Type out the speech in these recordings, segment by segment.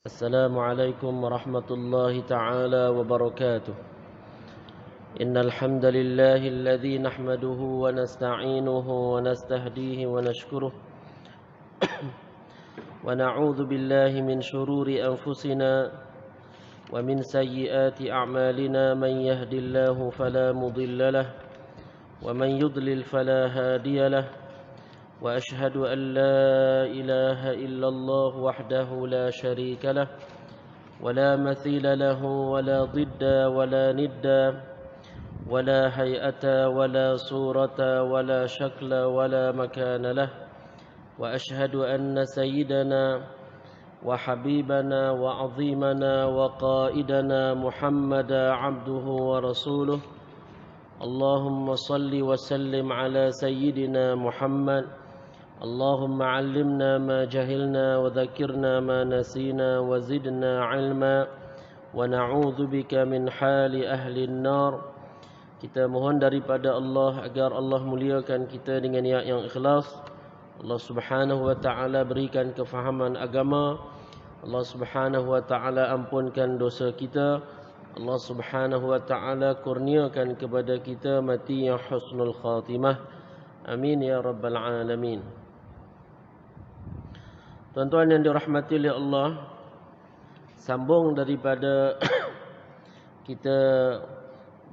السلام عليكم ورحمة الله تعالى وبركاته. إن الحمد لله الذي نحمده ونستعينه ونستهديه ونشكره ونعوذ بالله من شرور أنفسنا ومن سيئات أعمالنا. من يهد الله فلا مضل له ومن يضلل فلا هادي له، وأشهد أن لا إله إلا الله وحده لا شريك له ولا مثيل له ولا ضد ولا ند ولا هيئة ولا صورة ولا شكل ولا مكان له، وأشهد أن سيدنا وحبيبنا وعظيمنا وقائدنا محمدا عبده ورسوله. اللهم صل وسلم على سيدنا محمد. اللهم علمنا ما جهلنا وذكرنا ما نسينا وزدنا علما ونعوذ بك من حال أهل النار. Kita mohon daripada Allah agar Allah muliakan kita dengan niat yang ikhlas. Allah Subhanahu wa taala berikan kefahaman agama. Allah Subhanahu wa taala ampunkan dosa kita. Allah Subhanahu wa taala kurniakan kepada kita mati yang husnul khatimah. Amin ya rabbal alamin. Tuan-tuan yang dirahmati oleh Allah, sambung daripada kita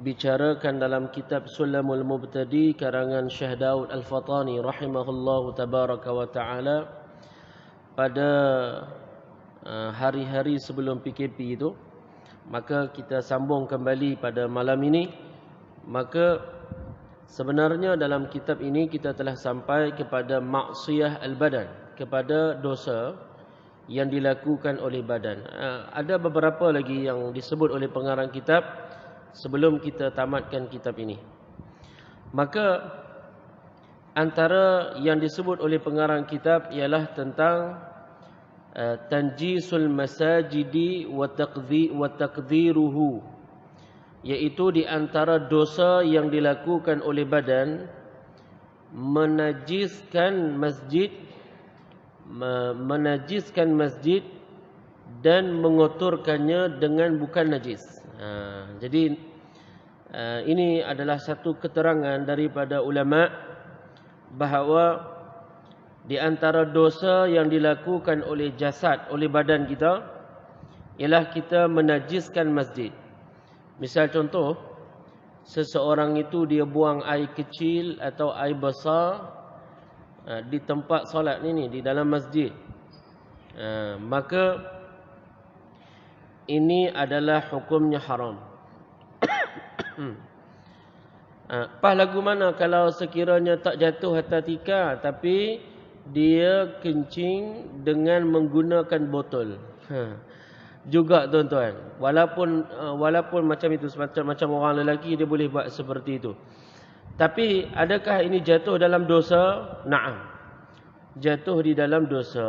bicarakan dalam kitab Sulamul Mubtadi karangan Syekh Daud Al-Fatani rahimahullahu tabaraka wa taala. Pada hari-hari sebelum PKP itu, maka kita sambung kembali pada malam ini. Maka sebenarnya dalam kitab ini kita telah sampai kepada maksiyah al-badan, kepada dosa yang dilakukan oleh badan. Ada beberapa lagi yang disebut oleh pengarang kitab sebelum kita tamatkan kitab ini. Maka antara yang disebut oleh pengarang kitab ialah tentang tanjisul masajidi wa taqdiruhu, iaitu di antara dosa yang dilakukan oleh badan menajiskan masjid dan mengotorkannya dengan bukan najis. Jadi ini adalah satu keterangan daripada ulama bahawa di antara dosa yang dilakukan oleh jasad, oleh badan kita, ialah kita menajiskan masjid. Misal contoh, seseorang itu dia buang air kecil atau air besar di tempat solat ini, di dalam masjid, maka ini adalah hukumnya haram. Pas lagu mana kalau sekiranya tak jatuh atas tika, tapi dia kencing dengan menggunakan botol. Juga tuan-tuan, walaupun macam itu, macam orang lelaki dia boleh buat seperti itu. Tapi adakah ini jatuh dalam dosa? Naam, jatuh di dalam dosa,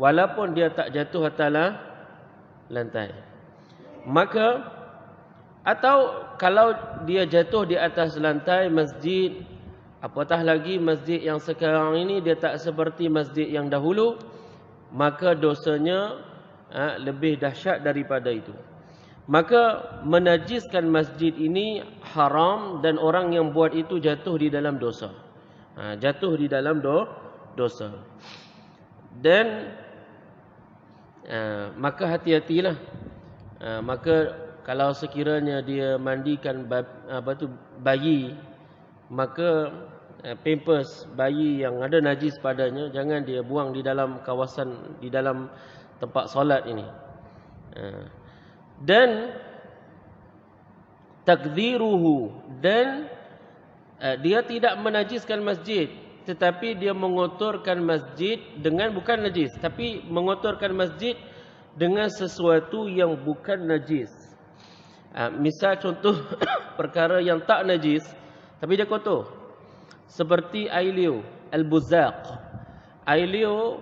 walaupun dia tak jatuh atas lantai. Maka atau kalau dia jatuh di atas lantai masjid, apatah lagi masjid yang sekarang ini dia tak seperti masjid yang dahulu, maka dosanya lebih dahsyat daripada itu. Maka menajiskan masjid ini haram, dan orang yang buat itu jatuh di dalam dosa. Jatuh di dalam dosa. Dan maka hati-hatilah. Maka kalau sekiranya dia mandikan bayi, maka pampers bayi yang ada najis padanya jangan dia buang di dalam kawasan, di dalam tempat solat ini. Dan takdiruhu, dan dia tidak menajiskan masjid, tetapi dia mengotorkan masjid dengan bukan najis, tapi mengotorkan masjid dengan sesuatu yang bukan najis. Misal contoh perkara yang tak najis tapi dia kotor, seperti air liur, al-buzaq. Air liur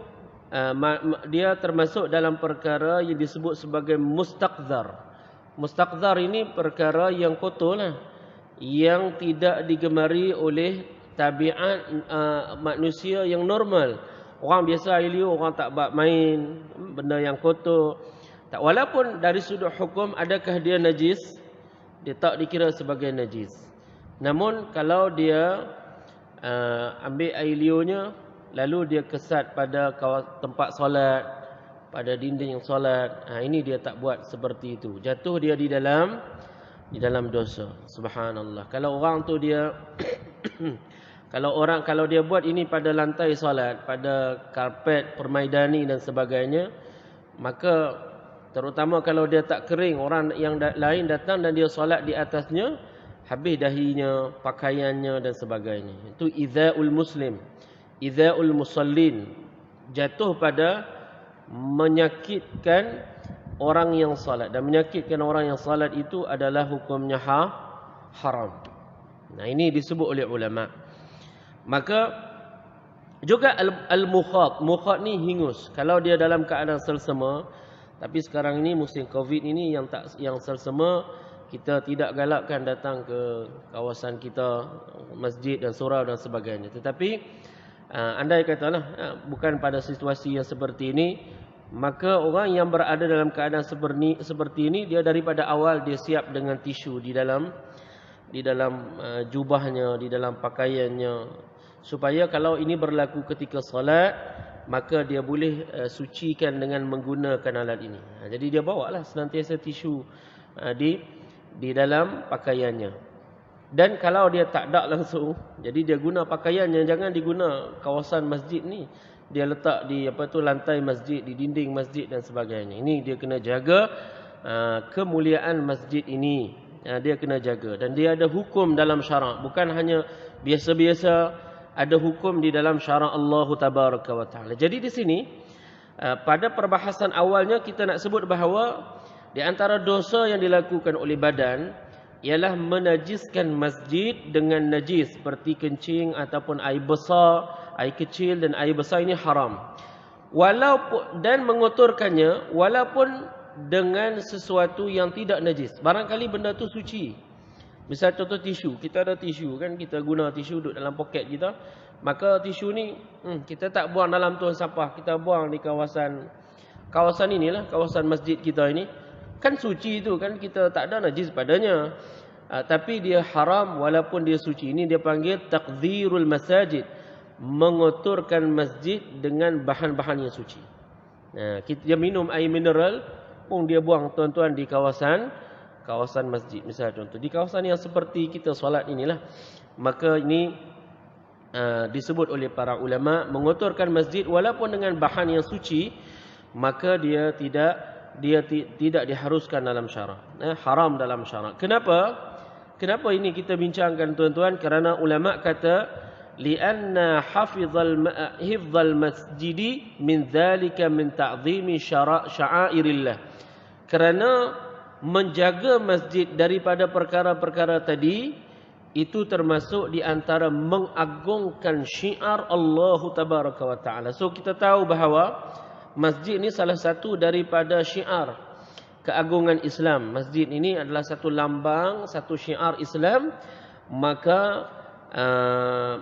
dia termasuk dalam perkara yang disebut sebagai mustaqdhar. Mustaqdhar ini perkara yang kotor lah, yang tidak digemari oleh tabiat manusia yang normal. Orang biasa air liur, orang tak bab main benda yang kotor. Tak, walaupun dari sudut hukum adakah dia najis, dia tak dikira sebagai najis. Namun kalau dia ambil air liurnya lalu dia kesat pada tempat solat, pada dinding solat, ini dia tak buat seperti itu. Jatuh dia di dalam dosa. Subhanallah. Kalau orang tu dia kalau dia buat ini pada lantai solat, pada karpet permaidani dan sebagainya, maka terutama kalau dia tak kering, orang yang lain datang dan dia solat di atasnya, habis dahinya, pakaiannya dan sebagainya. Itu idzaul muslim, idzaul musallin, jatuh pada menyakitkan orang yang salat. Dan menyakitkan orang yang salat itu adalah hukumnya haram. Nah, ini disebut oleh ulama. Maka juga al-mukhat. Mukhat ni hingus. Kalau dia dalam keadaan selsema, tapi sekarang ini musim Covid ini yang selsema, kita tidak galakkan datang ke kawasan kita, masjid dan surau dan sebagainya. Tetapi andai katalah bukan pada situasi yang seperti ini, maka orang yang berada dalam keadaan seperti ini, dia daripada awal dia siap dengan tisu di dalam jubahnya, di dalam pakaiannya, supaya kalau ini berlaku ketika solat, maka dia boleh sucikan dengan menggunakan alat ini. Jadi dia bawalah senantiasa tisu di dalam pakaiannya. Dan kalau dia tak ada langsung, jadi dia guna pakaiannya, jangan diguna kawasan masjid ni. Dia letak di lantai masjid, di dinding masjid dan sebagainya. Ini dia kena jaga kemuliaan masjid ini. Dia kena jaga, dan dia ada hukum dalam syarak, bukan hanya biasa-biasa, ada hukum di dalam syarak Allah Tabaraka wa Taala. Jadi di sini pada perbahasan awalnya kita nak sebut bahawa di antara dosa yang dilakukan oleh badan ialah menajiskan masjid dengan najis seperti kencing ataupun air besar, air kecil dan air besar, ini haram. Walaupun dan mengotorkannya walaupun dengan sesuatu yang tidak najis. Barangkali benda tu suci. Misal contoh tisu, kita ada tisu kan, kita guna tisu duduk dalam poket kita. Maka tisu ni kita tak buang dalam tong sampah, kita buang di kawasan inilah, kawasan masjid kita ini. Kan suci itu kan, kita tak ada najis padanya. Tapi dia haram walaupun dia suci. Ini dia panggil taqdzirul masajid, mengotorkan masjid dengan bahan-bahan yang suci. Dia minum air mineral pun dia buang tuan-tuan di kawasan masjid, misal contoh di kawasan yang seperti kita solat inilah. Maka ini disebut oleh para ulama mengotorkan masjid walaupun dengan bahan yang suci, maka dia tidak diharuskan dalam syarak, haram dalam syarak. Kenapa ini kita bincangkan tuan-tuan? Kerana ulama kata lianna hifdzal masjidi min dzalika min ta'zimi sya'airillah. Kerana menjaga masjid daripada perkara-perkara tadi itu termasuk di antara mengagungkan syiar Allah Tabaraka wa Taala. So kita tahu bahawa masjid ini salah satu daripada syiar keagungan Islam. Masjid ini adalah satu lambang, satu syiar Islam. Maka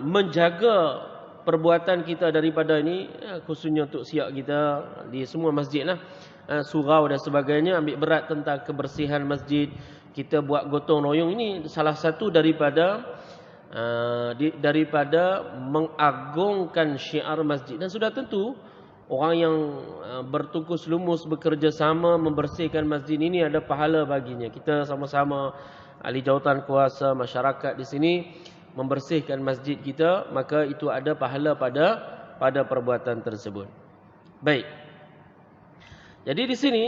menjaga perbuatan kita daripada ini, khususnya untuk siap kita di semua masjid lah, surau dan sebagainya, ambil berat tentang kebersihan masjid, kita buat gotong royong, ini salah satu daripada mengagungkan syiar masjid. Dan sudah tentu orang yang bertungkus lumus bekerjasama membersihkan masjid ini ada pahala baginya. Kita sama-sama ahli jawatan kuasa masyarakat di sini membersihkan masjid kita, maka itu ada pahala pada perbuatan tersebut. Baik. Jadi di sini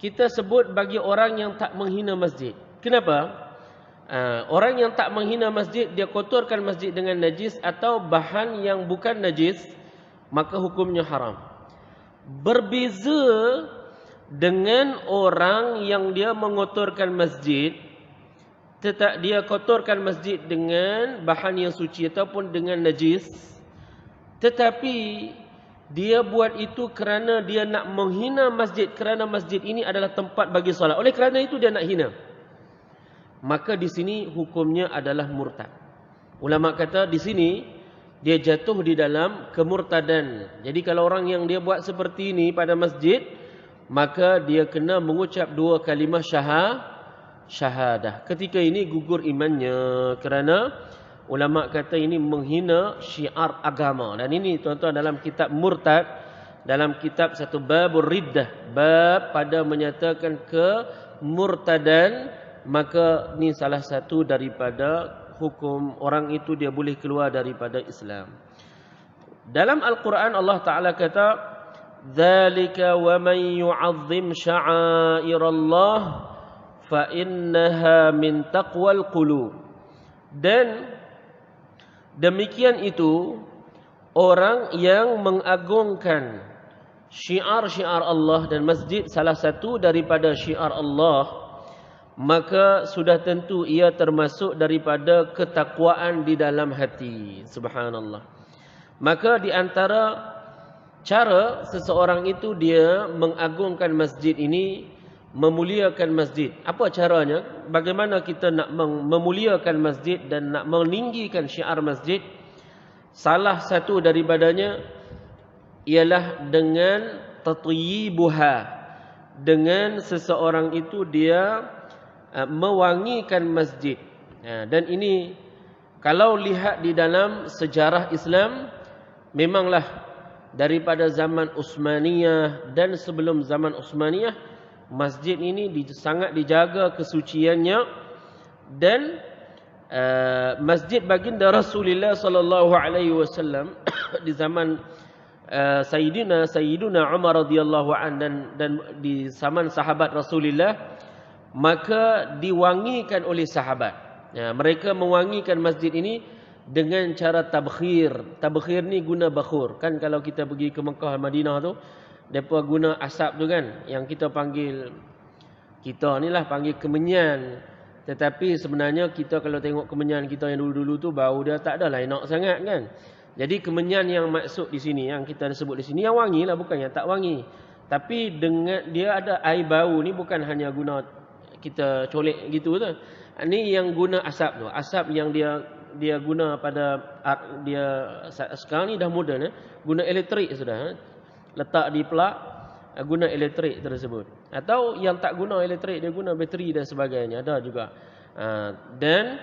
kita sebut bagi orang yang tak menghina masjid. Kenapa? Orang yang tak menghina masjid, dia kotorkan masjid dengan najis atau bahan yang bukan najis, maka hukumnya haram. Berbeza dengan orang yang dia mengotorkan masjid, dia kotorkan masjid dengan bahan yang suci ataupun dengan najis, tetapi dia buat itu kerana dia nak menghina masjid, kerana masjid ini adalah tempat bagi solat. Oleh kerana itu dia nak hina. Maka di sini hukumnya adalah murtad. Ulama kata di sini dia jatuh di dalam kemurtadan. Jadi kalau orang yang dia buat seperti ini pada masjid, maka dia kena mengucap 2 kalimah syahadah. Ketika ini gugur imannya, kerana ulama kata ini menghina syiar agama. Dan ini tuan-tuan dalam kitab Murtad, dalam kitab satu babur riddah, bab pada menyatakan kemurtadan, maka ini salah satu daripada hukum orang itu dia boleh keluar daripada Islam. Dalam Al-Quran Allah Ta'ala kata, "Dzalika wa man yu'azzim sya'airallah fa innaha min taqwal qulub." Dan demikian itu orang yang mengagungkan syiar-syiar Allah, dan masjid salah satu daripada syiar Allah, maka sudah tentu ia termasuk daripada ketakwaan di dalam hati. Subhanallah. Maka di antara cara seseorang itu dia mengagungkan masjid ini, memuliakan masjid. Apa caranya? Bagaimana kita nak memuliakan masjid dan nak meninggikan syiar masjid? Salah satu daripadanya ialah dengan tatyibuha, dengan seseorang itu dia mewangikan masjid. Dan ini kalau lihat di dalam sejarah Islam, memanglah daripada zaman Utsmaniyah dan sebelum zaman Utsmaniyah, masjid ini sangat dijaga kesuciannya. Dan masjid baginda Rasulullah sallallahu alaihi wasallam di zaman Sayyidina Umar radhiyallahu an dan di zaman sahabat Rasulullah, maka diwangikan oleh sahabat. Mereka mewangikan masjid ini dengan cara tabkhir. Tabkhir ni guna bakhur. Kan kalau kita pergi ke Mekah, Madinah tu, mereka guna asap tu kan, yang kita panggil, kita ni lah panggil kemenyan. Tetapi sebenarnya kita kalau tengok kemenyan kita yang dulu-dulu tu, bau dia tak adalah enak sangat kan. Jadi kemenyan yang maksud di sini, yang kita sebut di sini, yang wangi lah, bukan yang tak wangi. Tapi dengan dia ada air bau ni, bukan hanya guna kita colek gitu tu. Ini yang guna asap tu. Asap yang dia guna pada dia sekarang ni dah moden, guna elektrik sudah. Letak di plug, guna elektrik tersebut. Atau yang tak guna elektrik, dia guna bateri dan sebagainya, ada juga. Dan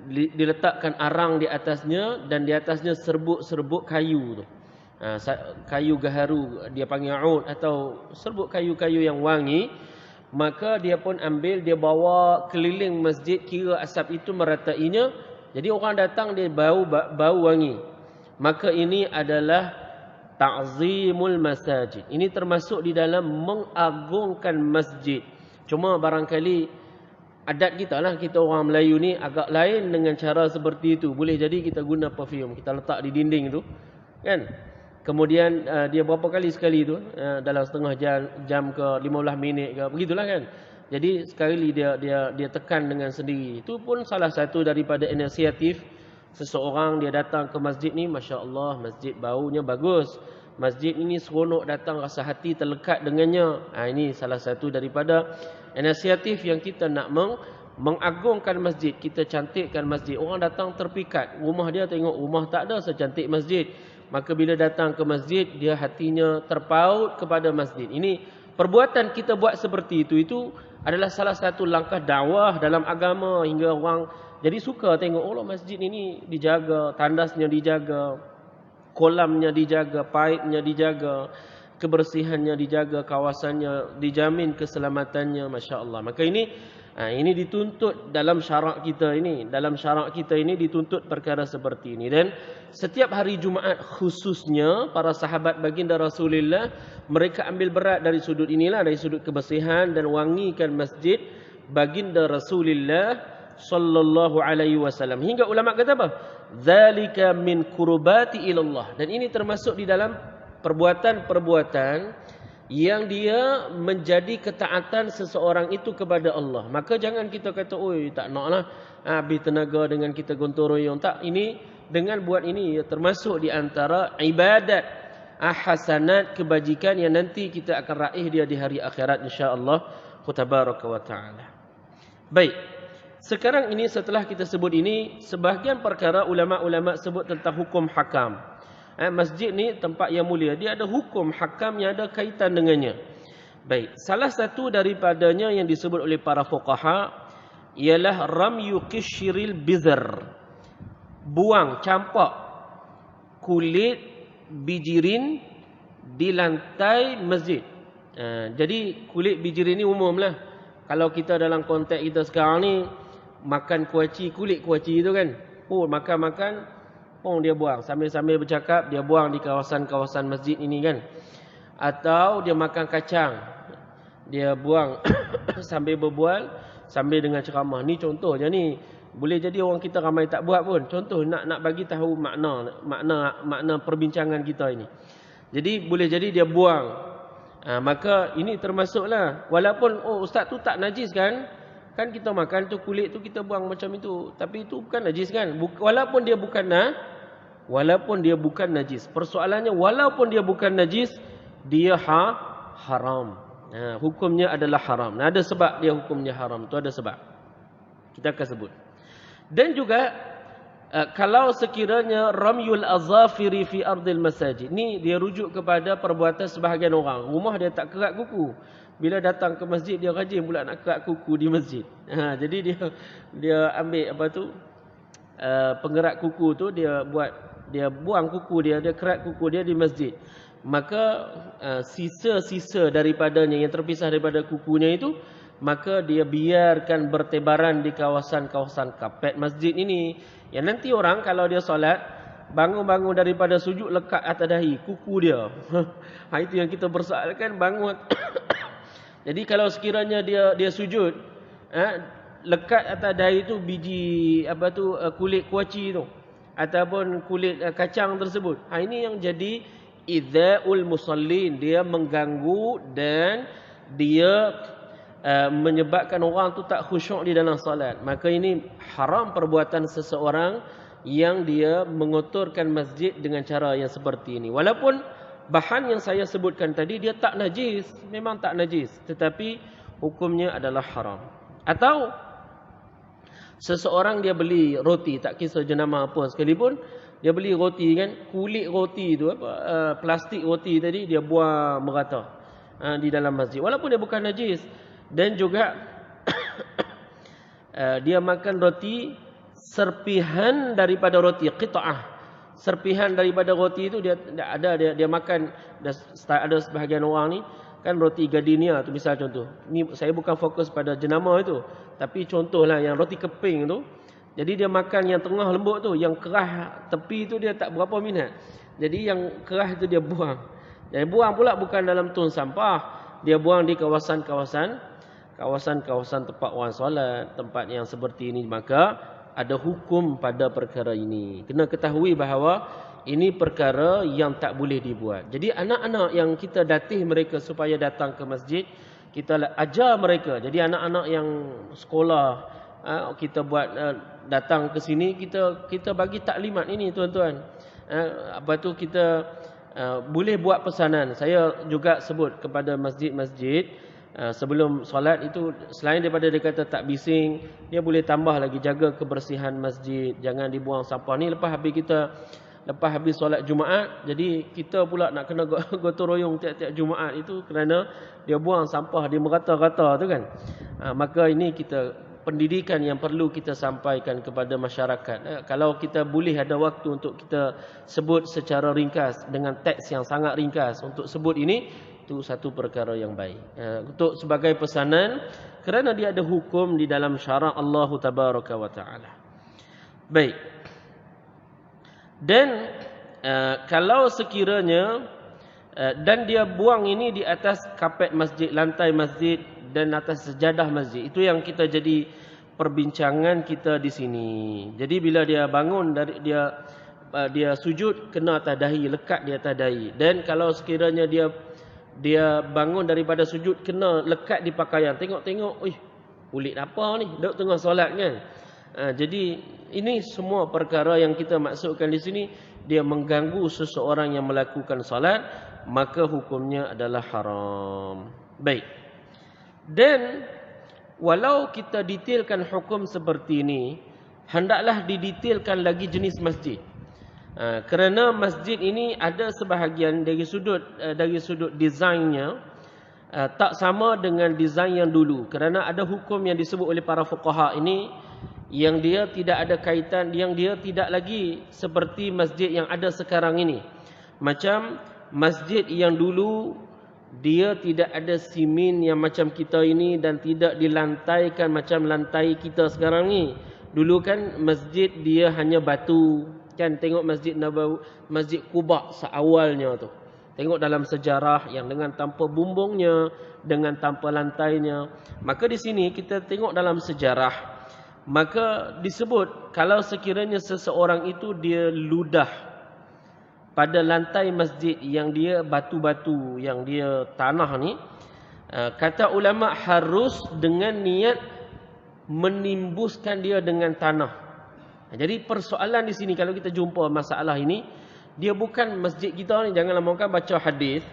diletakkan arang di atasnya, dan di atasnya serbuk-serbuk kayu tu. Kayu gaharu dia panggil ud, atau serbuk kayu-kayu yang wangi. Maka dia pun ambil, dia bawa keliling masjid, kira asap itu meratainya. Jadi orang datang dia bau wangi. Maka ini adalah ta'zimul masajid. Ini termasuk di dalam mengagungkan masjid. Cuma barangkali adat kita lah, kita orang Melayu ni agak lain dengan cara seperti itu. Boleh jadi kita guna perfume, kita letak di dinding tu kan. Kemudian dia berapa kali sekali tu, dalam setengah jam ke 15 minit ke, begitulah kan. Jadi sekali dia tekan dengan sendiri. Itu pun salah satu daripada inisiatif seseorang. Dia datang ke masjid ni, Masya Allah, masjid baunya bagus, masjid ini seronok datang, rasa hati terlekat dengannya. Ini salah satu daripada inisiatif yang kita nak mengagungkan masjid. Kita cantikkan masjid. Orang datang terpikat, rumah dia tengok rumah tak ada secantik masjid. Maka bila datang ke masjid, dia hatinya terpaut kepada masjid. Ini perbuatan kita buat seperti itu adalah salah satu langkah dakwah dalam agama, hingga orang jadi suka tengok, oh masjid ini dijaga, tandasnya dijaga, kolamnya dijaga, paipnya dijaga, kebersihannya dijaga, kawasannya dijamin keselamatannya, Masya Allah. Maka ini dituntut dalam syarak kita ini. Dalam syarak kita ini dituntut perkara seperti ini. Dan setiap hari Jumaat khususnya, para sahabat baginda Rasulullah, mereka ambil berat dari sudut inilah, dari sudut kebersihan dan wangikan masjid baginda Rasulullah sallallahu alaihi wasallam. Hingga ulama kata apa? Zalika min qurbati ilallah. Dan ini termasuk di dalam perbuatan-perbuatan yang dia menjadi ketaatan seseorang itu kepada Allah. Maka jangan kita kata, oi tak naklah habis tenaga dengan kita gontor royong. Tak, ini dengan buat ini termasuk di antara ibadat, hasanat, kebajikan yang nanti kita akan raih dia di hari akhirat insya-Allah tabaraka wa taala. Baik. Sekarang ini setelah kita sebut ini, sebahagian perkara ulama-ulama sebut tentang hukum hakam. Masjid ni tempat yang mulia, dia ada hukum hakam yang ada kaitan dengannya. Baik, salah satu daripadanya yang disebut oleh para fuqaha ialah ramyu qishril bizr. Buang, campak kulit bijirin di lantai masjid. Jadi kulit bijirin ni umum lah. Kalau kita dalam konteks kita sekarang ni, makan kuaci, kulit kuaci tu kan, makan-makan, dia buang. Sambil-sambil bercakap, dia buang di kawasan-kawasan masjid ini kan. Atau dia makan kacang, dia buang sambil berbual, sambil dengan ceramah. Ni contohnya ni. Boleh jadi orang kita ramai tak buat pun. Contoh nak bagi tahu makna perbincangan kita ini. Jadi boleh jadi dia buang. Maka ini termasuklah. Walaupun ustaz tu tak najis kan? Kan kita makan tu kulit tu kita buang macam itu. Tapi itu bukan najis kan? Walaupun dia bukan najis. Persoalannya walaupun dia bukan najis, dia haram. Hukumnya adalah haram. Ada sebab dia hukumnya haram. Tu ada sebab. Kita akan sebut. Dan juga kalau sekiranya ramyul azafiri fi ardil masajid, ni dia rujuk kepada perbuatan sebahagian orang. Rumah dia tak kerat kuku, bila datang ke masjid dia rajin pula nak kerat kuku di masjid. Jadi dia ambil penggerak kuku tu, dia buang kuku dia kerat kuku dia di masjid. Maka sisa-sisa daripadanya yang terpisah daripada kukunya itu, maka dia biarkan bertebaran di kawasan-kawasan kapet masjid ini. Yang nanti orang kalau dia solat, bangun-bangun daripada sujud, lekat atas dahi kuku dia. Itu yang kita persoalkan, bangun. Jadi kalau sekiranya dia sujud, lekat atas dahi itu biji kulit kuaci tu, ataupun kulit kacang tersebut. Ini yang jadi idzaul musallin, dia mengganggu dan dia menyebabkan orang tu tak khusyuk di dalam solat. Maka ini haram perbuatan seseorang yang dia mengotorkan masjid dengan cara yang seperti ini. Walaupun bahan yang saya sebutkan tadi dia tak najis, memang tak najis, tetapi hukumnya adalah haram. Atau seseorang dia beli roti, tak kisah jenama apa sekalipun, dia beli roti kan, kulit roti tu plastik roti tadi dia buang merata di dalam masjid, walaupun dia bukan najis. Dan juga dia makan roti, serpihan daripada roti, qita'ah, serpihan daripada roti itu dia makan. Ada sebahagian orang ni kan roti gardenia tu misal contoh. Ni saya bukan fokus pada jenama itu, tapi contohlah yang roti keping tu. Jadi dia makan yang tengah lembut tu, yang kerah tepi tu dia tak berapa minat. Jadi yang kerah itu dia buang. Dan buang pula bukan dalam tong sampah, dia buang di kawasan-kawasan tempat orang solat, tempat yang seperti ini. Maka ada hukum pada perkara ini. Kena ketahui bahawa ini perkara yang tak boleh dibuat. Jadi anak-anak yang kita datih mereka supaya datang ke masjid, kita ajar mereka. Jadi anak-anak yang sekolah, kita buat datang ke sini, kita bagi taklimat ini tuan-tuan. Kita boleh buat pesanan. Saya juga sebut kepada masjid-masjid, sebelum solat itu, selain daripada dia kata tak bising, dia boleh tambah lagi jaga kebersihan masjid, jangan dibuang sampah ni lepas habis solat Jumaat. Jadi kita pula nak kena gotong royong tiap-tiap Jumaat itu kerana dia buang sampah di merata-rata tu kan. Maka ini pendidikan yang perlu kita sampaikan kepada masyarakat. Kalau kita boleh ada waktu untuk kita sebut secara ringkas dengan teks yang sangat ringkas untuk sebut ini, itu satu perkara yang baik. Untuk sebagai pesanan, kerana dia ada hukum di dalam syarak Allah Tabaraka wa Ta'ala. Baik. Dan kalau sekiranya dan dia buang ini di atas kapet masjid, lantai masjid dan atas sejadah masjid, itu yang kita jadi perbincangan kita di sini. Jadi bila dia bangun dari dia sujud, kena atas dahi, lekat di atas dahi. Dan kalau sekiranya dia bangun daripada sujud, kena lekat di pakaian. Tengok-tengok, kulit apa ni? Duduk tengah solat kan? Jadi ini semua perkara yang kita maksudkan di sini, dia mengganggu seseorang yang melakukan solat, maka hukumnya adalah haram. Baik. Dan walau kita detailkan hukum seperti ini, hendaklah didetailkan lagi jenis masjid. Kerana masjid ini ada sebahagian dari sudut desainnya tak sama dengan desain yang dulu. Kerana ada hukum yang disebut oleh para fuqaha ini yang dia tidak ada kaitan, yang dia tidak lagi seperti masjid yang ada sekarang ini. Macam masjid yang dulu dia tidak ada simen yang macam kita ini dan tidak dilantaikan macam lantai kita sekarang ni. Dulu kan masjid dia hanya batu. Kan tengok Masjid Nabawi, Masjid Quba seawalnya tu. Tengok dalam sejarah yang dengan tanpa bumbungnya, dengan tanpa lantainya. Maka di sini kita tengok dalam sejarah, maka disebut kalau sekiranya seseorang itu dia ludah pada lantai masjid yang dia batu-batu, yang dia tanah ni, kata ulama harus dengan niat menimbuskan dia dengan tanah. Jadi persoalan di sini kalau kita jumpa masalah ini, dia bukan masjid kita ni. Jangan lama kan baca hadis,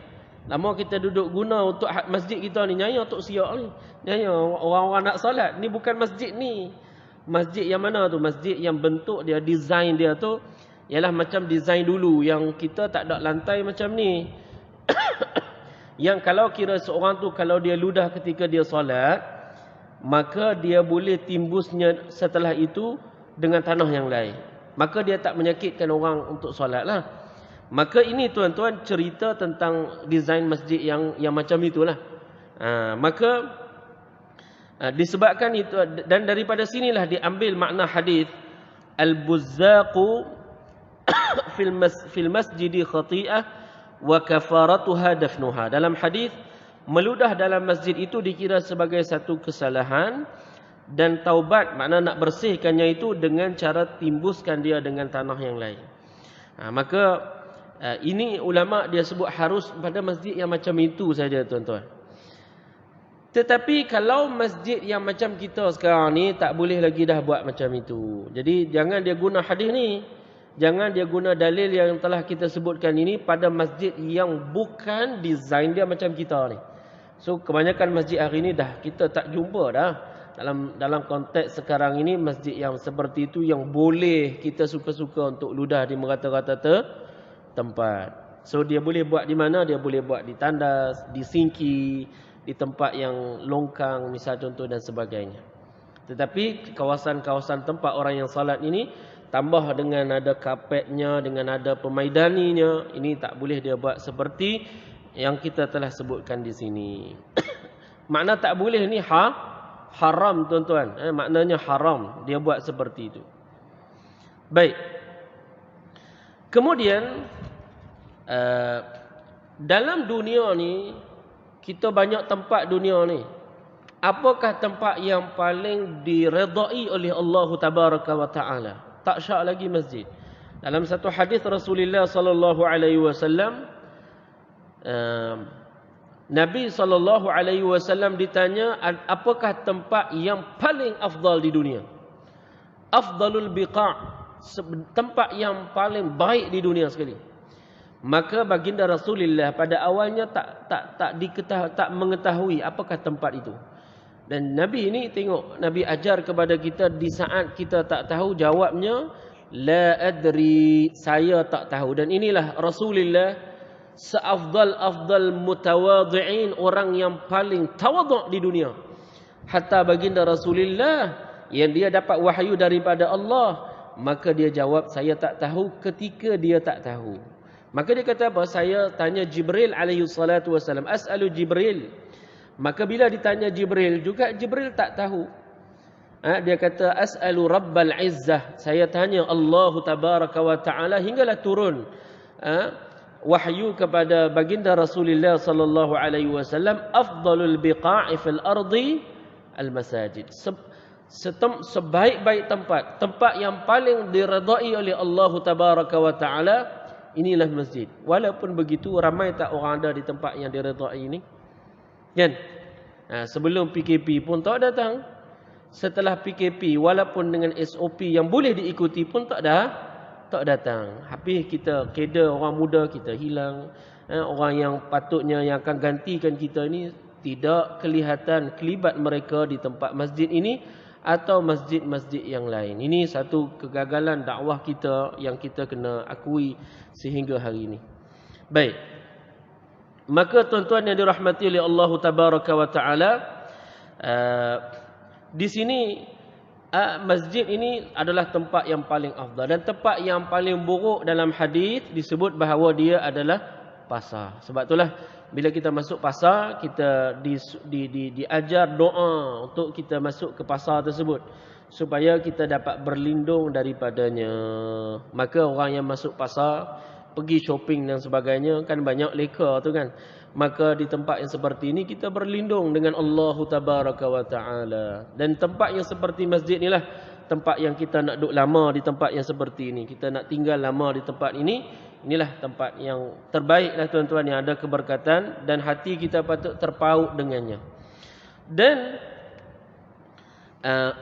lama kita duduk guna untuk masjid kita ni, nyaya untuk siap ni, nyaya orang-orang nak solat. Ni bukan masjid ni. Masjid yang mana tu? Masjid yang bentuk dia, desain dia tu ialah macam desain dulu yang kita tak ada lantai macam ni. Yang kalau kira seorang tu kalau dia ludah ketika dia solat, maka dia boleh timbusnya setelah itu dengan tanah yang lain. Maka dia tak menyakitkan orang untuk solat lah. Maka ini tuan-tuan cerita tentang desain masjid yang macam itulah. Maka disebabkan itu, dan daripada sinilah diambil makna hadis al-buzzaqu fil masjidi khati'ah wa kafaratuha dafnuha. Dalam hadis, meludah dalam masjid itu dikira sebagai satu kesalahan, dan taubat makna nak bersihkannya itu dengan cara timbuskan dia dengan tanah yang lain. Maka ini ulama dia sebut harus pada masjid yang macam itu saja tuan-tuan. Tetapi kalau masjid yang macam kita sekarang ni tak boleh lagi dah buat macam itu. Jadi jangan dia guna hadis ni, jangan dia guna dalil yang telah kita sebutkan ini pada masjid yang bukan desain dia macam kita ni. So kebanyakan masjid hari ni dah kita tak jumpa dah. Dalam konteks sekarang ini, masjid yang seperti itu yang boleh kita suka-suka untuk ludah di merata-rata tempat. So dia boleh buat di mana? Dia boleh buat di tandas, di singki, di tempat yang longkang misal contoh dan sebagainya. Tetapi kawasan-kawasan tempat orang yang salat ini tambah dengan ada kapetnya, dengan ada pemaidaninya, ini tak boleh dia buat seperti yang kita telah sebutkan di sini. Makna tak boleh ni haram tuan-tuan. Maknanya haram dia buat seperti itu. Baik. Kemudian dalam dunia ni kita banyak tempat dunia ni. Apakah tempat yang paling diredai oleh Allah Tabaraka wa Taala? Tak syak lagi masjid. Dalam satu hadis Rasulullah sallallahu alaihi wasallam, Nabi SAW ditanya, apakah tempat yang paling afdal di dunia? Afdalul biqa', tempat yang paling baik di dunia sekali. Maka baginda Rasulullah pada awalnya tak mengetahui apakah tempat itu. Dan Nabi ini tengok, Nabi ajar kepada kita di saat kita tak tahu, jawabnya la adri, saya tak tahu. Dan inilah Rasulullah seafdal mutawadhi'in, orang yang paling tawadhu' di dunia. Hatta baginda Rasulullah yang dia dapat wahyu daripada Allah, maka dia jawab saya tak tahu ketika dia tak tahu. Maka dia kata apa? Saya tanya Jibril alaihi salatu wasalam, as'alu Jibril. Maka bila ditanya Jibril juga, Jibril tak tahu. Dia kata as'alu Rabbal Izzah, saya tanya Allah Tabaraka wa Ta'ala, hinggalah turun wahyu kepada baginda Rasulullah sallallahu alaihi wasallam, afdalul biqa'i fil ardi al masajid. Sebaik-baik tempat yang paling diredai oleh Allah Tabaraka wa Taala, inilah masjid. Walaupun begitu, ramai tak orang ada di tempat yang diredai ini? Kan? Sebelum PKP pun tak datang. Setelah PKP, walaupun dengan SOP yang boleh diikuti pun tak datang. Habis kita kader orang muda kita hilang. Orang yang patutnya yang akan gantikan kita ni tidak kelihatan kelibat mereka di tempat masjid ini atau masjid-masjid yang lain. Ini satu kegagalan dakwah kita yang kita kena akui sehingga hari ini. Baik. Maka tuan-tuan yang dirahmati oleh Allah Tabaraka wa Taala, di sini masjid ini adalah tempat yang paling afdal, dan tempat yang paling buruk dalam hadis disebut bahawa dia adalah pasar. Sebab itulah bila kita masuk pasar, kita diajar doa untuk kita masuk ke pasar tersebut supaya kita dapat berlindung daripadanya. Maka orang yang masuk pasar, pergi shopping dan sebagainya, kan banyak leka tu kan. Maka di tempat yang seperti ini kita berlindung dengan Allah Tabaraka wa Taala. Dan tempat yang seperti masjid inilah tempat yang kita nak duduk lama, di tempat yang seperti ini. Kita nak tinggal lama di tempat ini. Inilah tempat yang terbaiklah tuan-tuan, yang ada keberkatan dan hati kita patut terpaut dengannya. Dan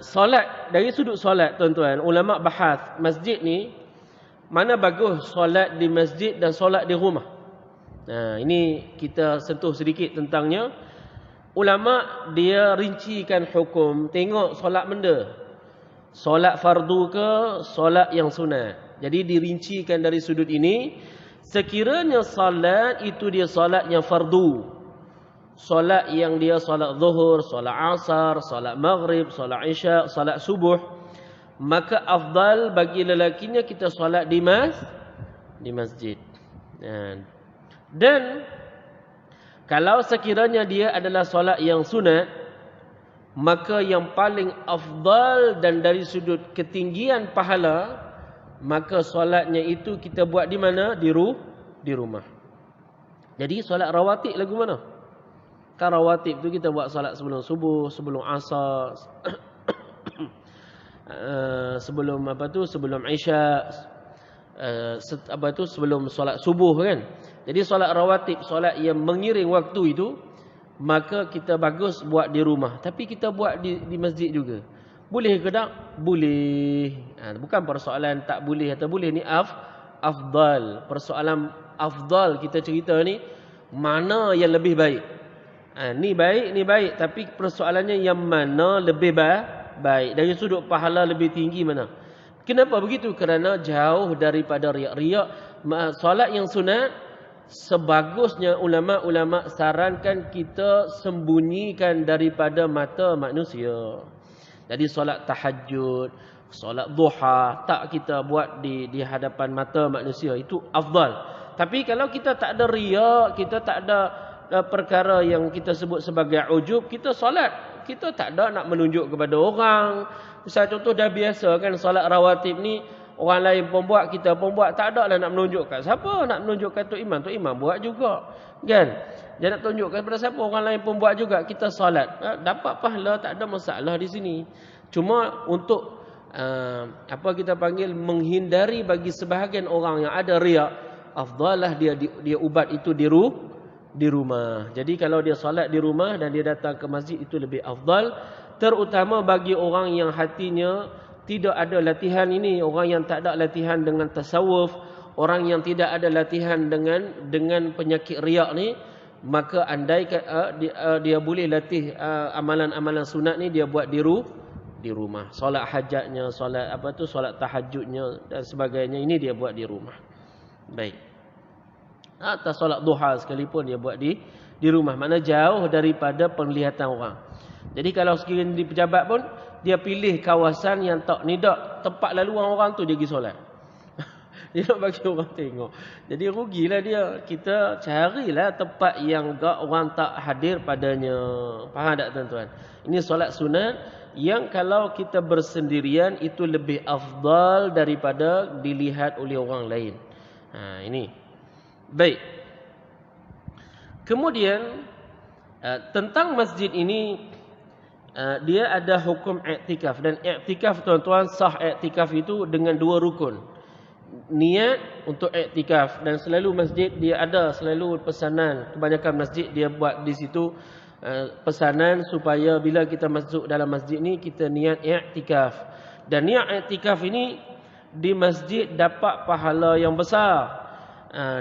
solat, dari sudut solat tuan-tuan, ulama bahas masjid ni mana bagus solat di masjid dan solat di rumah. Ini kita sentuh sedikit tentangnya. Ulama dia rincikan hukum, tengok solat benda, solat fardu ke solat yang sunat. Jadi dirincikan dari sudut ini. Sekiranya salat itu dia salat yang fardu, salat yang dia salat zuhur, salat asar, salat maghrib, salat isya, salat subuh, maka afdal bagi lelakinya kita salat di masjid. Dan kalau sekiranya dia adalah solat yang sunat, maka yang paling afdal dan dari sudut ketinggian pahala, maka solatnya itu kita buat di mana? Di rumah. Jadi solat rawatib lagu mana? Kan rawatib tu kita buat solat sebelum subuh, sebelum asar, sebelum sebelum isya, sebelum solat subuh kan. Jadi solat rawatib, solat yang mengiring waktu itu, maka kita bagus buat di rumah. Tapi kita buat di masjid juga. Boleh ke tak? Boleh. Bukan persoalan tak boleh atau boleh, ni afdal. Persoalan afdal kita cerita ni, mana yang lebih baik. Ni baik, tapi persoalannya yang mana lebih baik. Dari sudut pahala lebih tinggi mana? Kenapa begitu? Kerana jauh daripada riak. Riak, solat yang sunat, sebagusnya ulama-ulama sarankan kita sembunyikan daripada mata manusia. Jadi solat tahajud, solat duha, tak kita buat di hadapan mata manusia, itu afdal. Tapi kalau kita tak ada riak, kita tak ada perkara yang kita sebut sebagai ujub, kita solat, kita tak ada nak menunjuk kepada orang. Misal contoh dah biasa kan solat rawatib ni, orang lain pun buat, kita pun buat, tak ada lah nak menunjukkan. Siapa nak menunjukkan Tok Imam? Tok Imam buat juga. Kan? Dia nak tunjukkan kepada siapa? Orang lain pun buat juga. Kita solat. Dapat pahala, tak ada masalah di sini. Cuma untuk kita panggil, menghindari bagi sebahagian orang yang ada riak, afdalah dia ubat itu di rumah. Jadi kalau dia solat di rumah dan dia datang ke masjid, itu lebih afdal. Terutama bagi orang yang hatinya tidak ada latihan ini, orang yang tak ada latihan dengan tasawuf, orang yang tidak ada latihan dengan penyakit riak ni, maka andai dia boleh latih amalan-amalan sunat ni, dia buat di rumah. Solat hajatnya, solat solat tahajudnya dan sebagainya, ini dia buat di rumah. Baik. Atau solat duha sekalipun dia buat di rumah. Mana jauh daripada penglihatan orang. Jadi kalau sekiranya di pejabat pun, dia pilih kawasan yang tak nidak tempat laluan orang tu, dia pergi solat. Dia nak bagi orang tengok. Jadi rugilah dia. Kita carilah tempat yang orang tak hadir padanya. Faham tak tuan-tuan? Ini solat sunat yang kalau kita bersendirian itu lebih afdal daripada dilihat oleh orang lain. Ini. Baik. Kemudian tentang masjid ini, dia ada hukum iktikaf. Dan iktikaf tuan-tuan, sah iktikaf itu dengan dua rukun. Niat untuk iktikaf, dan selalu masjid dia ada selalu pesanan. Kebanyakan masjid dia buat di situ pesanan supaya bila kita masuk dalam masjid ni, kita niat iktikaf. Dan niat iktikaf ini di masjid dapat pahala yang besar.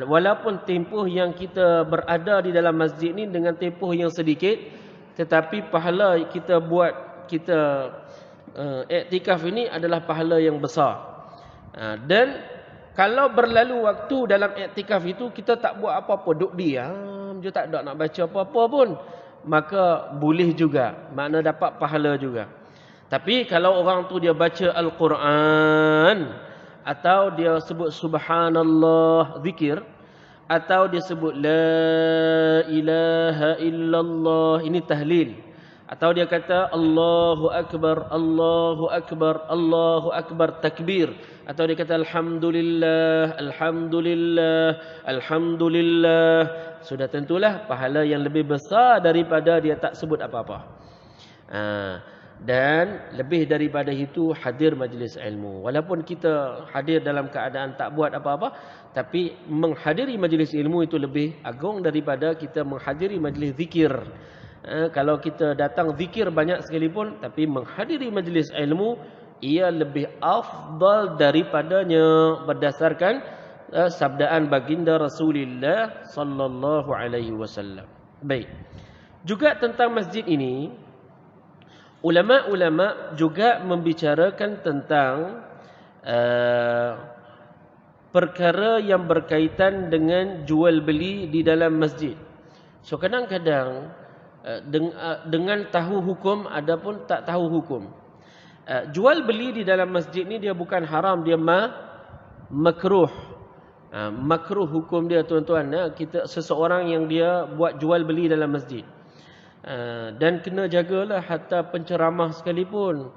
walaupun tempoh yang kita berada di dalam masjid ni dengan tempoh yang sedikit, tetapi pahala kita buat kita iktikaf ini adalah pahala yang besar. Dan kalau berlalu waktu dalam iktikaf itu kita tak buat apa-apa, duduk diam je, tak ada nak baca apa-apa pun, maka boleh juga, makna dapat pahala juga. Tapi kalau orang tu dia baca Al-Quran, atau dia sebut subhanallah, zikir, atau dia sebut la ilaha illallah, ini tahlil, atau dia kata Allahu Akbar, Allahu Akbar, Allahu Akbar, takbir, atau dia kata Alhamdulillah, Alhamdulillah, Alhamdulillah, sudah tentulah pahala yang lebih besar daripada dia tak sebut apa-apa. Dan lebih daripada itu hadir majlis ilmu. Walaupun kita hadir dalam keadaan tak buat apa-apa, tapi menghadiri majlis ilmu itu lebih agung daripada kita menghadiri majlis zikir. Kalau kita datang zikir banyak sekalipun, tapi menghadiri majlis ilmu ia lebih afdal daripadanya berdasarkan sabdaan baginda Rasulullah sallallahu alaihi wasallam. Baik. Juga tentang masjid ini, ulama-ulama juga membicarakan tentang perkara yang berkaitan dengan jual beli di dalam masjid. So kadang-kadang dengan tahu hukum adapun tak tahu hukum. Jual beli di dalam masjid ni dia bukan haram, dia makruh. Makruh hukum dia tuan-tuan. Kita seseorang yang dia buat jual beli dalam masjid. Dan kena jagalah hatta penceramah sekalipun.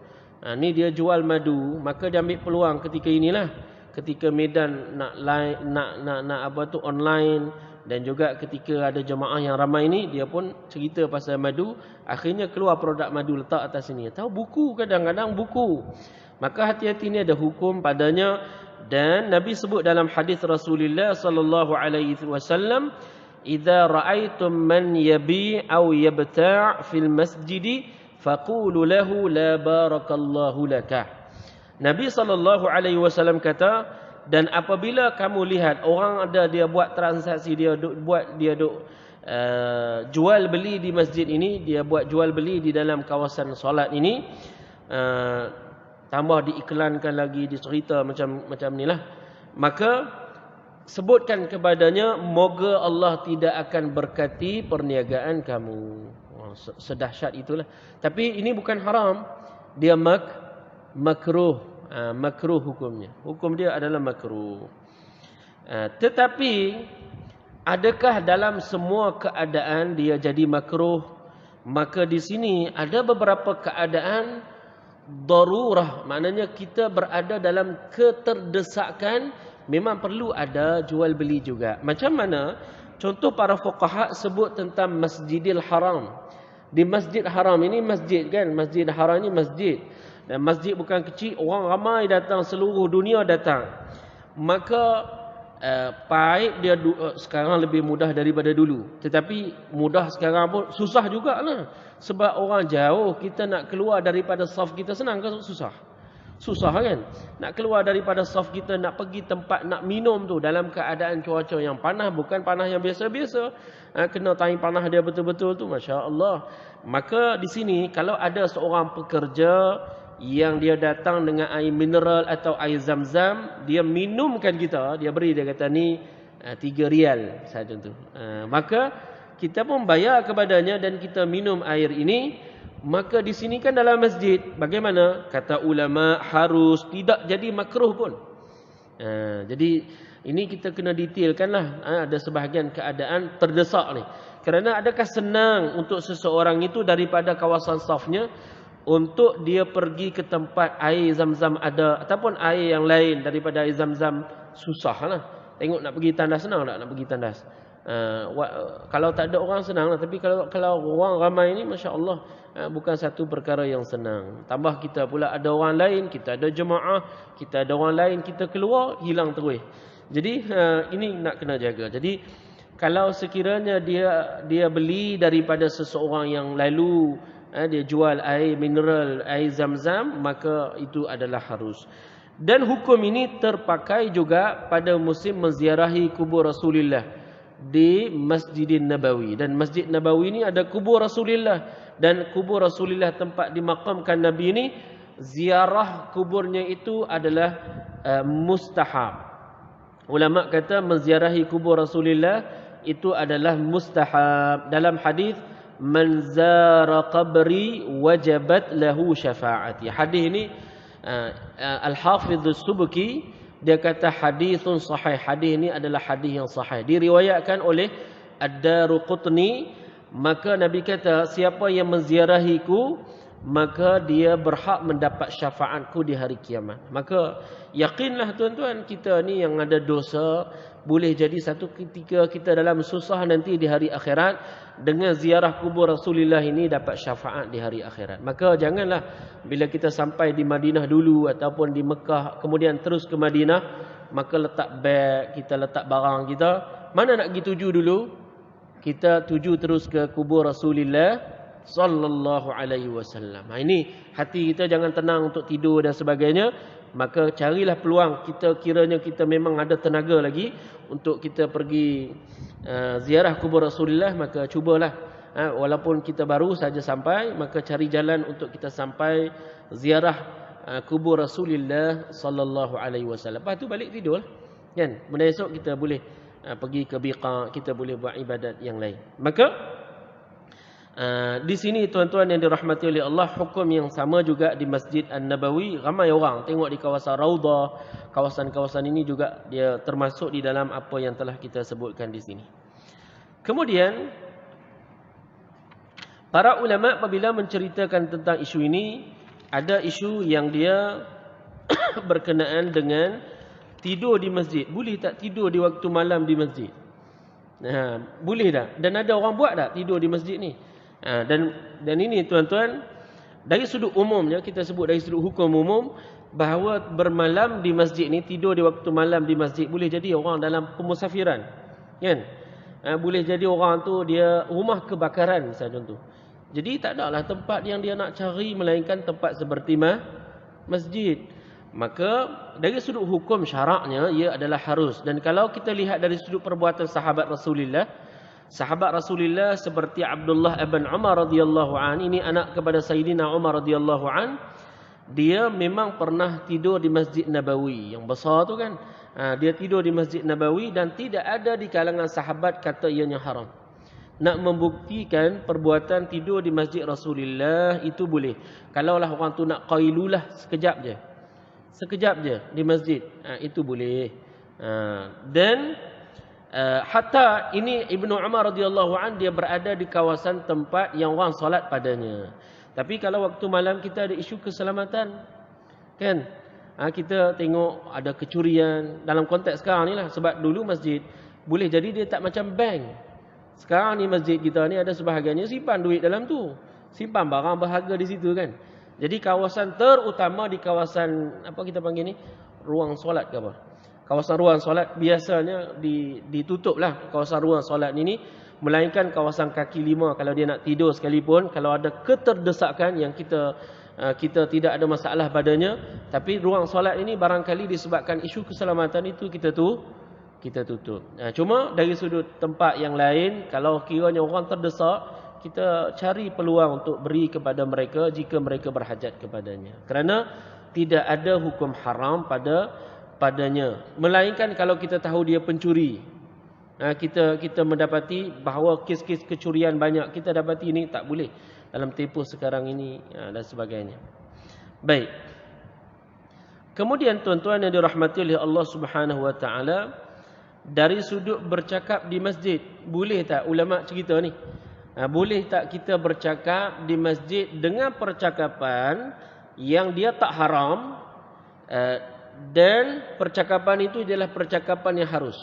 Ni dia jual madu, maka dia ambil peluang ketika inilah, ketika medan nak apa tu online, dan juga ketika ada jemaah yang ramai ni, dia pun cerita pasal madu, akhirnya keluar produk madu letak atas sini. Tahu buku, kadang-kadang buku. Maka hati-hati, ni ada hukum padanya. Dan Nabi sebut dalam hadis Rasulullah sallallahu alaihi wasallam, "Idza ra'aitum man yabi' aw yabta' fil masjid faqulu lahu la barakallahu laka." Nabi sallallahu alaihi wasallam kata, dan apabila kamu lihat orang ada dia buat transaksi, dia jual beli di masjid ini, dia buat jual beli di dalam kawasan solat ini, tambah diiklankan lagi, dicerita macam nilah, maka sebutkan kepadanya, moga Allah tidak akan berkati perniagaan kamu. Sedahsyat itulah. Tapi ini bukan haram, dia makruh. Makruh hukumnya. Hukum dia adalah makruh. Tetapi adakah dalam semua keadaan dia jadi makruh? Maka di sini ada beberapa keadaan darurah, maknanya kita berada dalam keterdesakan, memang perlu ada jual beli juga. Macam mana? Contoh para fuqaha sebut tentang Masjidil Haram. Di Masjid Haram ini masjid kan, Masjid Haram ini masjid. Dan masjid bukan kecil, orang ramai datang, seluruh dunia datang. Maka paip dia sekarang lebih mudah daripada dulu. Tetapi mudah sekarang pun susah jugalah. Sebab orang jauh, kita nak keluar daripada saf kita senang ke susah? Susah kan? Nak keluar daripada saf kita, nak pergi tempat nak minum tu dalam keadaan cuaca yang panas, bukan panas yang biasa-biasa. Kena tahi panas dia betul-betul tu, Masya Allah. Maka di sini kalau ada seorang pekerja yang dia datang dengan air mineral atau air zam-zam, dia minumkan kita, dia beri, dia kata ni 3 rial saja tu. Maka kita pun bayar kepadanya dan kita minum air ini. Maka di sini kan dalam masjid, bagaimana? Kata ulama harus tidak jadi makruh pun. Jadi ini kita kena detailkanlah. Ada sebahagian keadaan terdesak ni. Kerana adakah senang untuk seseorang itu daripada kawasan safnya untuk dia pergi ke tempat air zam-zam ada, ataupun air yang lain daripada air zam-zam, susahlah. Tengok nak pergi tandas senang tak nak pergi tandas? Kalau tak ada orang senang lah. Tapi kalau orang ramai ni, Masya Allah, bukan satu perkara yang senang. Tambah kita pula ada orang lain, kita ada jemaah, kita ada orang lain, kita keluar, hilang terus. Jadi ini nak kena jaga. Jadi kalau sekiranya dia beli daripada seseorang yang lalu, dia jual air mineral, air zam-zam, maka itu adalah harus. Dan hukum ini terpakai juga pada musim menziarahi kubur Rasulullah di Masjidin Nabawi. Dan Masjid Nabawi ini ada kubur Rasulullah, dan kubur Rasulullah tempat dimakamkan Nabi ini, ziarah kuburnya itu adalah mustahab. Ulama kata menziarahi kubur Rasulullah itu adalah mustahab. Dalam hadis, man zara qabri wajabat lahu syafaati. Hadis ini Al-Hafidh As-Subki dia kata hadisun sahih. Hadis ini adalah hadis yang sahih, diriwayatkan oleh Ad-Daruqutni. Maka Nabi kata, siapa yang menziarahiku, maka dia berhak mendapat syafaatku di hari kiamat. Maka yakinlah tuan-tuan, kita ni yang ada dosa, boleh jadi satu ketika kita dalam susah nanti di hari akhirat, dengan ziarah kubur Rasulullah ini dapat syafaat di hari akhirat. Maka janganlah bila kita sampai di Madinah dulu ataupun di Mekah kemudian terus ke Madinah, maka letak beg kita, letak barang kita, mana nak pergi tuju dulu? Kita tuju terus ke kubur Rasulullah sallallahu alaihi wasallam. Ini hati kita jangan tenang untuk tidur dan sebagainya. Maka carilah peluang, kita kiranya kita memang ada tenaga lagi untuk kita pergi ziarah kubur Rasulullah, maka cubalah, walaupun kita baru saja sampai, maka cari jalan untuk kita sampai ziarah kubur Rasulullah sallallahu alaihi wasallam. Lepas tu balik tidur kan. Benda esok kita boleh pergi ke Biqa, kita boleh buat ibadat yang lain. Maka di sini tuan-tuan yang dirahmati oleh Allah, hukum yang sama juga di Masjid An-Nabawi. Ramai orang tengok di kawasan Raudah, kawasan-kawasan ini juga dia termasuk di dalam apa yang telah kita sebutkan di sini. Kemudian para ulama apabila menceritakan tentang isu ini, ada isu yang dia berkenaan dengan tidur di masjid. Boleh tak tidur di waktu malam di masjid? Boleh tak? Dan ada orang buat tak tidur di masjid ni? Dan ini tuan-tuan, dari sudut umumnya, kita sebut dari sudut hukum umum, bahawa bermalam di masjid ni, tidur di waktu malam di masjid, boleh jadi orang dalam pemusafiran kan. Boleh jadi orang tu dia rumah kebakaran misalnya contoh. Jadi tak adalah tempat yang dia nak cari melainkan tempat seperti masjid. Maka dari sudut hukum syaraknya ia adalah harus. Dan kalau kita lihat dari sudut perbuatan sahabat Rasulullah, sahabat Rasulullah seperti Abdullah ibn Umar radhiyallahu an, ini anak kepada Sayyidina Umar radhiyallahu an, dia memang pernah tidur di Masjid Nabawi yang besar tu kan. Dia tidur di Masjid Nabawi dan tidak ada di kalangan sahabat kata ianya haram. Nak membuktikan perbuatan tidur di Masjid Rasulullah itu boleh. Kalaulah orang tu nak qailulah sekejap je di masjid, itu boleh. Dan hatta ini Ibnu Umar radhiyallahu an, dia berada di kawasan tempat yang orang solat padanya. Tapi kalau waktu malam kita ada isu keselamatan kan, kita tengok ada kecurian dalam konteks sekarang ni lah. Sebab dulu masjid boleh jadi dia tak macam bank. Sekarang ni masjid kita ni ada sebahagiannya simpan duit dalam tu, simpan barang berharga di situ kan. Jadi kawasan terutama di kawasan apa kita panggil ni, ruang solat ke apa, kawasan ruang solat biasanya ditutup lah kawasan ruang solat ini, melainkan kawasan kaki lima. Kalau dia nak tidur sekalipun, kalau ada keterdesakan yang kita tidak ada masalah padanya, tapi ruang solat ini barangkali disebabkan isu keselamatan itu kita tutup. Cuma dari sudut tempat yang lain, kalau kiranya orang terdesak, kita cari peluang untuk beri kepada mereka jika mereka berhajat kepadanya. Kerana tidak ada hukum haram padanya, melainkan kalau kita tahu dia pencuri. Kita mendapati bahawa kes-kes kecurian banyak, kita dapati ini tak boleh dalam tempoh sekarang ini dan sebagainya. Baik. Kemudian tuan-tuan yang dirahmati oleh Allah Subhanahu wa taala, dari sudut bercakap di masjid, boleh tak ulama cerita ni? Boleh tak kita bercakap di masjid dengan percakapan yang dia tak haram, dan percakapan itu adalah percakapan yang harus,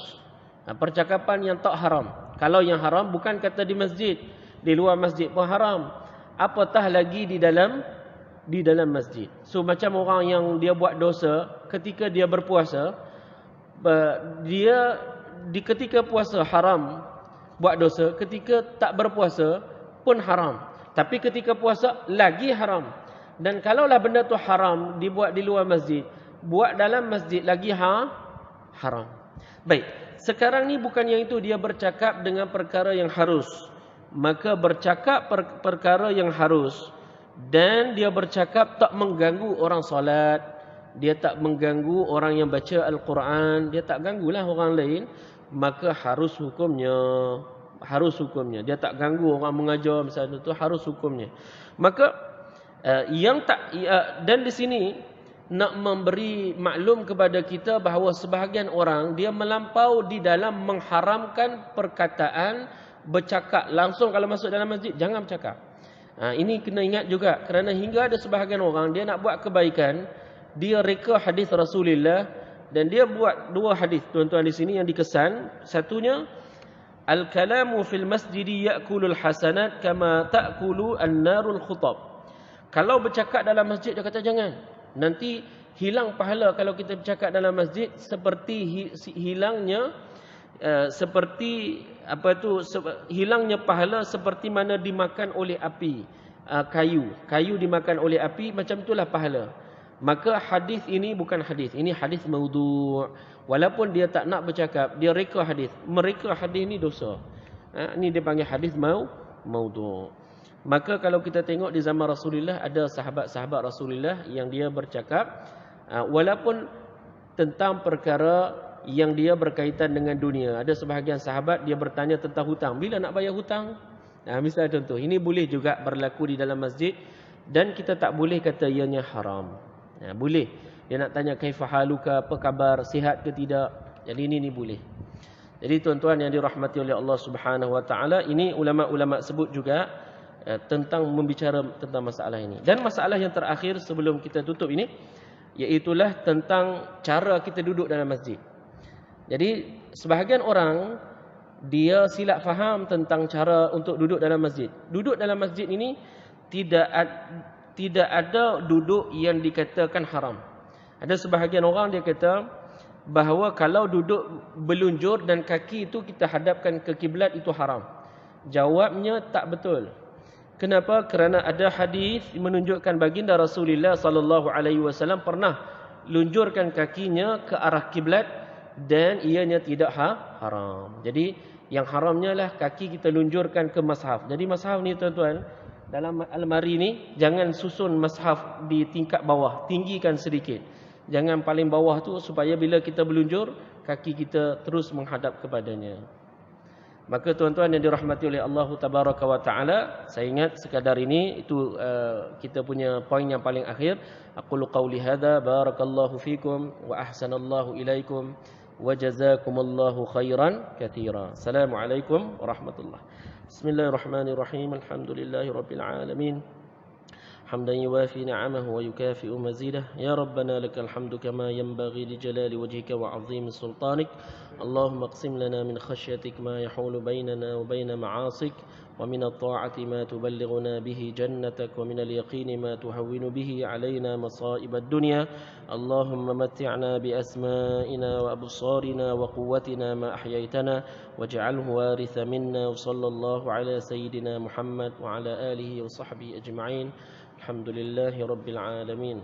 percakapan yang tak haram. Kalau yang haram bukan kata di masjid, di luar masjid pun haram, apatah lagi di dalam masjid. So macam orang yang dia buat dosa ketika dia berpuasa, dia di ketika puasa haram buat dosa, ketika tak berpuasa pun haram, tapi ketika puasa lagi haram. Dan kalaulah benda tu haram dibuat di luar masjid, buat dalam masjid lagi haram. Baik, sekarang ni bukan yang itu, dia bercakap dengan perkara yang harus. Maka bercakap perkara yang harus dan dia bercakap tak mengganggu orang solat, dia tak mengganggu orang yang baca Al-Quran, dia tak ganggulah orang lain, maka harus hukumnya. Harus hukumnya. Dia tak ganggu orang mengajar misalnya tu, harus hukumnya. Maka dan di sini nak memberi maklum kepada kita bahawa sebahagian orang dia melampau di dalam mengharamkan perkataan bercakap langsung kalau masuk dalam masjid, jangan bercakap. Ini kena ingat juga, kerana hingga ada sebahagian orang dia nak buat kebaikan, dia reka hadis Rasulullah dan dia buat dua hadis tuan-tuan di sini yang dikesan. Satunya, al-kalamu fil masjidi ya'kulul hasanat kama ta'kulu an-narul khutab. Kalau bercakap dalam masjid, dia kata jangan. Nanti hilang pahala kalau kita bercakap dalam masjid, seperti hilangnya hilangnya pahala seperti mana dimakan oleh api, kayu dimakan oleh api, macam itulah pahala. Maka hadis ini bukan hadis, ini hadis maudhu'. Walaupun dia tak nak bercakap, dia reka hadis. Mereka hadis ni dosa. Ini dia panggil hadis maudhu'. Maka kalau kita tengok di zaman Rasulullah, ada sahabat-sahabat Rasulullah yang dia bercakap walaupun tentang perkara yang dia berkaitan dengan dunia. Ada sebahagian sahabat dia bertanya tentang hutang. Bila nak bayar hutang? Misalnya contoh, ini boleh juga berlaku di dalam masjid dan kita tak boleh kata ianya haram. Boleh. Dia nak tanya kaifa haluka, apa khabar, sihat ke tidak. Jadi ini boleh. Jadi tuan-tuan yang dirahmati oleh Allah Subhanahu wa taala, ini ulama-ulama sebut juga tentang membicara tentang masalah ini. Dan masalah yang terakhir sebelum kita tutup ini, iaitulah tentang cara kita duduk dalam masjid. Jadi sebahagian orang dia silap faham tentang cara untuk duduk dalam masjid. Duduk dalam masjid ini tidak ada duduk yang dikatakan haram. Ada sebahagian orang dia kata bahawa kalau duduk berlunjur dan kaki itu kita hadapkan ke kiblat itu haram. Jawabnya tak betul. Kenapa? Kerana ada hadis menunjukkan baginda Rasulullah sallallahu alaihi wasallam pernah lunjurkan kakinya ke arah kiblat dan ianya tidak haram. Jadi yang haramnya lah kaki kita lunjurkan ke mushaf. Jadi mushaf ni tuan-tuan, dalam almari ni jangan susun mushaf di tingkat bawah, tinggikan sedikit. Jangan paling bawah tu, supaya bila kita berlunjur kaki kita terus menghadap kepadanya. Maka tuan-tuan yang dirahmati oleh Allah Tabaraka wa Ta'ala, saya ingat sekadar ini itu kita punya poin yang paling akhir. Aqulu qawli hadza, barakallahu fikum wa ahsanallahu ilaikum wa jazakumullahu khairan katsira. Assalamualaikum warahmatullahi. Bismillahirrahmanirrahim. Alhamdulillahi rabbil alamin. حمدا يوافي نعمه ويكافئ مزيده يا ربنا لك الحمد كما ينبغي لجلال وجهك وعظيم سلطانك اللهم اقسم لنا من خشيتك ما يحول بيننا وبين معاصيك ومن الطاعة ما تبلغنا به جنتك ومن اليقين ما تهون به علينا مصائب الدنيا اللهم متعنا بأسمائنا وأبصارنا وقوتنا ما أحييتنا واجعله وارث منا وصلى الله على سيدنا محمد وعلى آله وصحبه أجمعين الحمد لله رب العالمين.